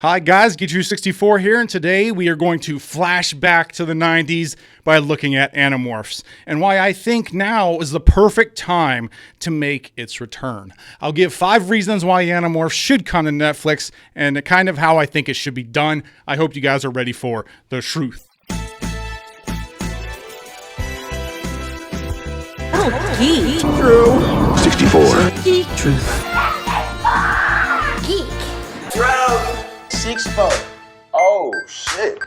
Hi guys, Get64 here, and today we are going to flash back to the 90s by looking at Animorphs, and why I think now is the perfect time to make its return. I'll give 5 reasons why Animorphs should come to Netflix, and kind of how I think it should be done. I hope you guys are ready for the truth. Oh, geek. True. 64. Geek. Truth. Geek. True. 64. Oh, shit.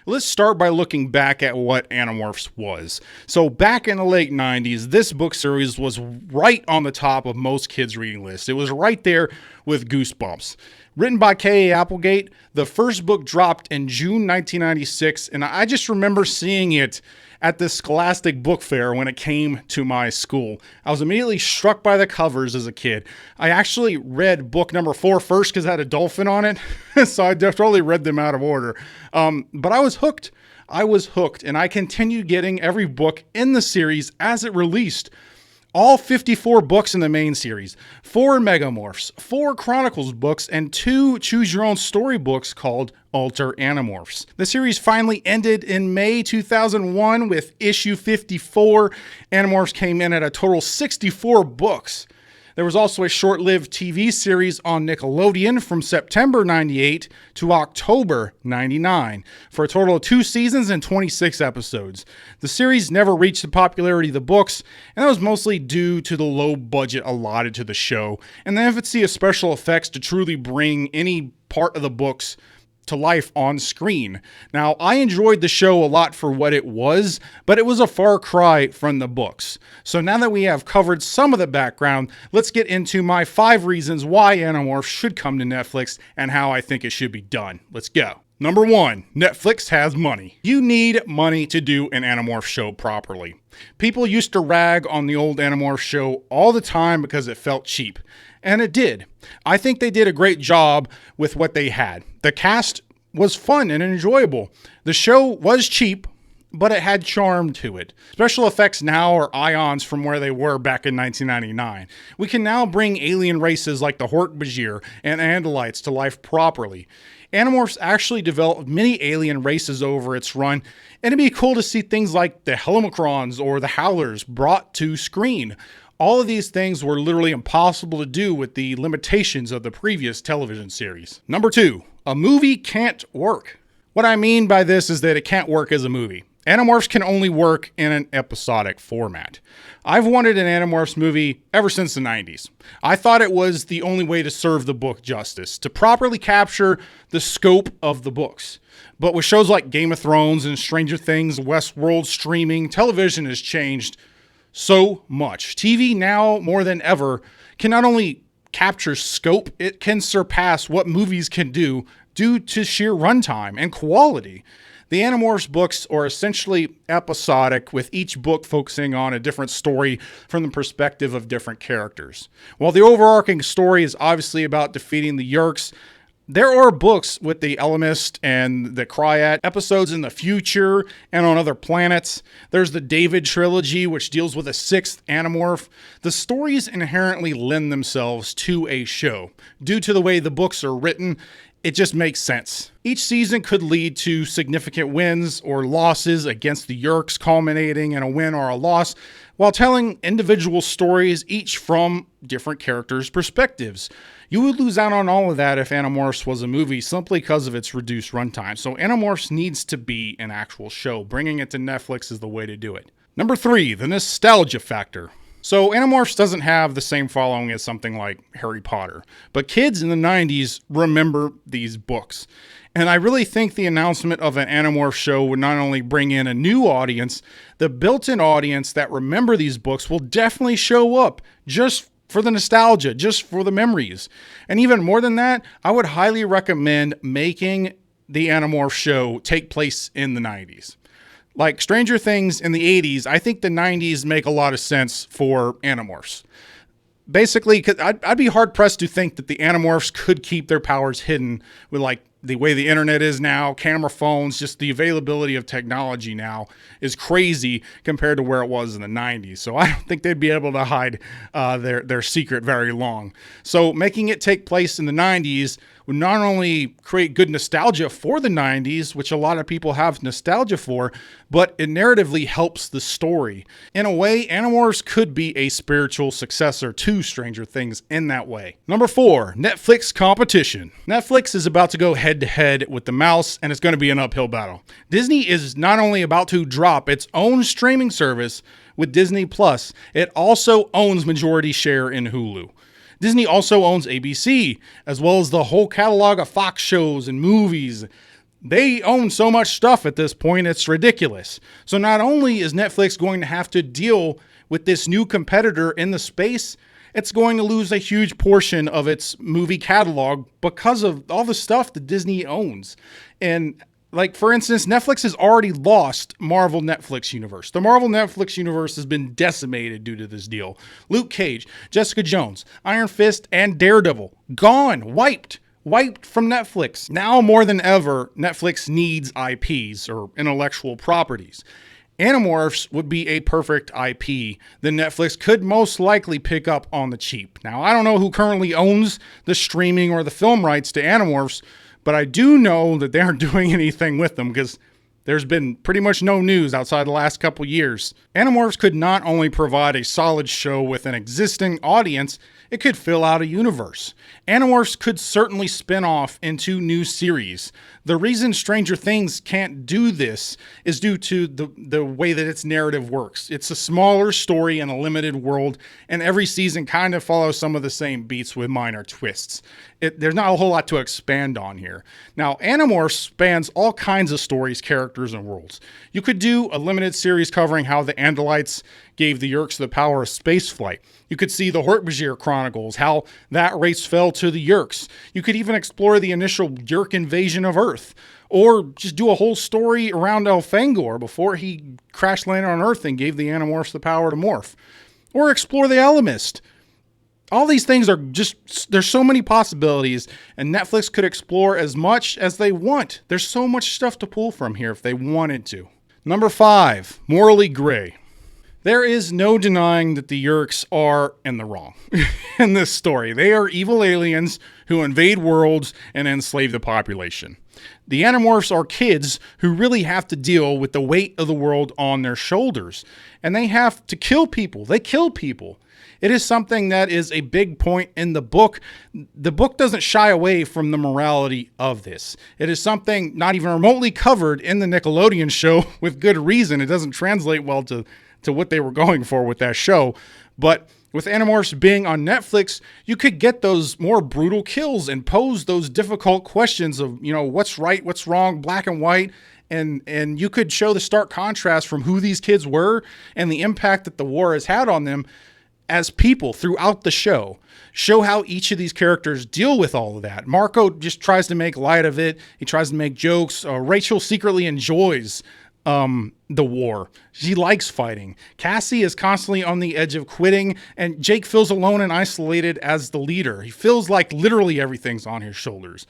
Let's start by looking back at what Animorphs was. So back in the late 90s, this book series was right on the top of most kids' reading lists. It was right there with Goosebumps. Written by K.A. Applegate, the first book dropped in June 1996, and I just remember seeing it at the Scholastic Book Fair when it came to my school. I was immediately struck by the covers as a kid. I actually read book number 4 first because it had a dolphin on it, so I totally read them out of order. But I was hooked. And I continued getting every book in the series as it released. All 54 books in the main series, 4 Megamorphs, 4 Chronicles books, and 2 choose-your-own story books called Alter Animorphs. The series finally ended in May 2001 with issue 54. Animorphs came in at a total 64 books. There was also a short-lived TV series on Nickelodeon from September 98 to October 99 for a total of 2 seasons and 26 episodes. The series never reached the popularity of the books, and that was mostly due to the low budget allotted to the show and the emphasis of special effects to truly bring any part of the books to life on screen. Now, I enjoyed the show a lot for what it was, but it was a far cry from the books. So now that we have covered some of the background, let's get into my 5 reasons why Animorphs should come to Netflix and how I think it should be done. Let's go. Number 1, Netflix has money. You need money to do an Animorphs show properly. People used to rag on the old Animorphs show all the time because it felt cheap. And it did. I think they did a great job with what they had. The cast was fun and enjoyable. The show was cheap, but it had charm to it. Special effects now are ions from where they were back in 1999. We can now bring alien races like the Hork-Bajir and Andalites to life properly. Animorphs actually developed many alien races over its run, and it'd be cool to see things like the Helomicrons or the Howlers brought to screen. All of these things were literally impossible to do with the limitations of the previous television series. Number 2, a movie can't work. What I mean by this is that it can't work as a movie. Animorphs can only work in an episodic format. I've wanted an Animorphs movie ever since the 90s. I thought it was the only way to serve the book justice, to properly capture the scope of the books. But with shows like Game of Thrones and Stranger Things, Westworld streaming, television has changed so much. TV now, more than ever, can not only capture scope, it can surpass what movies can do due to sheer runtime and quality. The Animorphs books are essentially episodic, with each book focusing on a different story from the perspective of different characters. While the overarching story is obviously about defeating the Yeerks, there are books with the Ellimist and the Cryat, episodes in the future and on other planets. There's the David trilogy, which deals with a 6th Animorph. The stories inherently lend themselves to a show. Due to the way the books are written, it just makes sense. Each season could lead to significant wins or losses against the Yeerks, culminating in a win or a loss, while telling individual stories, each from different characters' perspectives. You would lose out on all of that if Animorphs was a movie simply because of its reduced runtime. So Animorphs needs to be an actual show. Bringing it to Netflix is the way to do it. Number 3, the nostalgia factor. So Animorphs doesn't have the same following as something like Harry Potter, but kids in the 90s remember these books. And I really think the announcement of an Animorphs show would not only bring in a new audience, the built-in audience that remember these books will definitely show up just for the nostalgia, just for the memories. And even more than that, I would highly recommend making the Animorphs show take place in the 90s. Like Stranger Things in the 80s, I think the 90s make a lot of sense for Animorphs. Basically, 'cause I'd be hard-pressed to think that the Animorphs could keep their powers hidden with like the way the internet is now, camera phones, just the availability of technology now is crazy compared to where it was in the 90s. So I don't think they'd be able to hide their secret very long. So making it take place in the 90s would not only create good nostalgia for the 90s, which a lot of people have nostalgia for, but it narratively helps the story. In a way, Animorphs could be a spiritual successor to Stranger Things in that way. Number 4, Netflix competition. Netflix is about to go head-to-head with the mouse, and it's going to be an uphill battle. Disney is not only about to drop its own streaming service with Disney Plus, it also owns majority share in Hulu. Disney also owns ABC, as well as the whole catalog of Fox shows and movies. They own so much stuff at this point, it's ridiculous. So not only is Netflix going to have to deal with this new competitor in the space, it's going to lose a huge portion of its movie catalog because of all the stuff that Disney owns. And like, for instance, Netflix has already lost Marvel Netflix universe. The Marvel Netflix universe has been decimated due to this deal. Luke Cage, Jessica Jones, Iron Fist, and Daredevil. Gone. Wiped from Netflix. Now more than ever, Netflix needs IPs, or intellectual properties. Animorphs would be a perfect IP that Netflix could most likely pick up on the cheap. Now, I don't know who currently owns the streaming or the film rights to Animorphs, but I do know that they aren't doing anything with them because there's been pretty much no news outside the last couple years. Animorphs could not only provide a solid show with an existing audience, it could fill out a universe. Animorphs could certainly spin off into new series. The reason Stranger Things can't do this is due to the way that its narrative works. It's a smaller story in a limited world, and every season kind of follows some of the same beats with minor twists. There's not a whole lot to expand on here. Now, Animorphs spans all kinds of stories, characters, and worlds. You could do a limited series covering how the Andalites gave the Yeerks the power of spaceflight. You could see the Hork-Bajir Chronicles, how that race fell to the Yeerks. You could even explore the initial Yeerk invasion of Earth, or just do a whole story around Elfangor before he crash landed on Earth and gave the Animorphs the power to morph. Or explore the Elemist. All these things are just, there's so many possibilities, and Netflix could explore as much as they want. There's so much stuff to pull from here if they wanted to. Number 5, morally gray. There is no denying that the Yeerks are in the wrong in this story. They are evil aliens who invade worlds and enslave the population. The Animorphs are kids who really have to deal with the weight of the world on their shoulders, and they have to kill people. They kill people. It is something that is a big point in the book. The book doesn't shy away from the morality of this. It is something not even remotely covered in the Nickelodeon show with good reason. It doesn't translate well to what they were going for with that show. But with Animorphs being on Netflix, you could get those more brutal kills and pose those difficult questions of, what's right, what's wrong, black and white. And you could show the stark contrast from who these kids were and the impact that the war has had on them as people throughout the show. Show how each of these characters deal with all of that. Marco just tries to make light of it. He tries to make jokes. Rachel secretly enjoys the war. She likes fighting. Cassie is constantly on the edge of quitting, and Jake feels alone and isolated as the leader. He feels like literally everything's on his shoulders.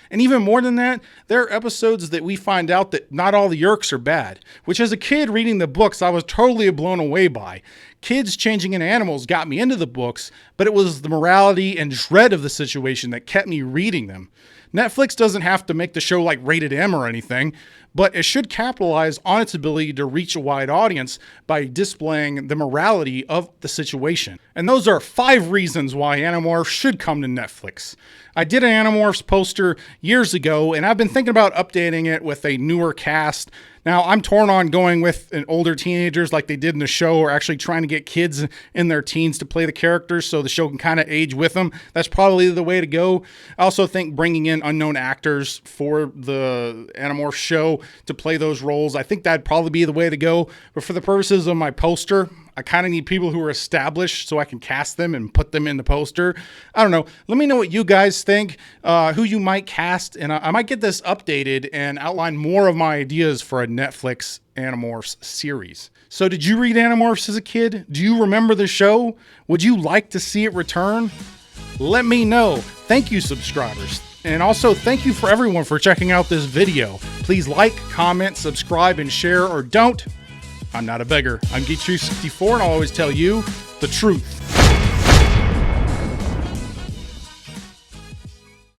And even more than that, there are episodes that we find out that not all the Yeerks are bad, which as a kid reading the books, I was totally blown away by. Kids changing into animals got me into the books, but it was the morality and dread of the situation that kept me reading them. Netflix doesn't have to make the show like rated M or anything, but it should capitalize on its ability to reach a wide audience by displaying the morality of the situation. And those are 5 reasons why Animorphs should come to Netflix. I did an Animorphs poster years ago, and I've been thinking about updating it with a newer cast. Now, I'm torn on going with an older teenagers like they did in the show, or actually trying to get kids in their teens to play the characters so the show can kind of age with them. That's probably the way to go. I also think bringing in unknown actors for the Animorphs show to play those roles, I think that'd probably be the way to go. But for the purposes of my poster, I kind of need people who are established so I can cast them and put them in the poster. I don't know. Let me know what you guys think, who you might cast, and I might get this updated and outline more of my ideas for a Netflix Animorphs series. So did you read Animorphs as a kid? Do you remember the show? Would you like to see it return? Let me know. Thank you, subscribers. And also, thank you for everyone for checking out this video. Please like, comment, subscribe, and share, or don't. I'm not a beggar. I'm Geek64, and I'll always tell you the truth.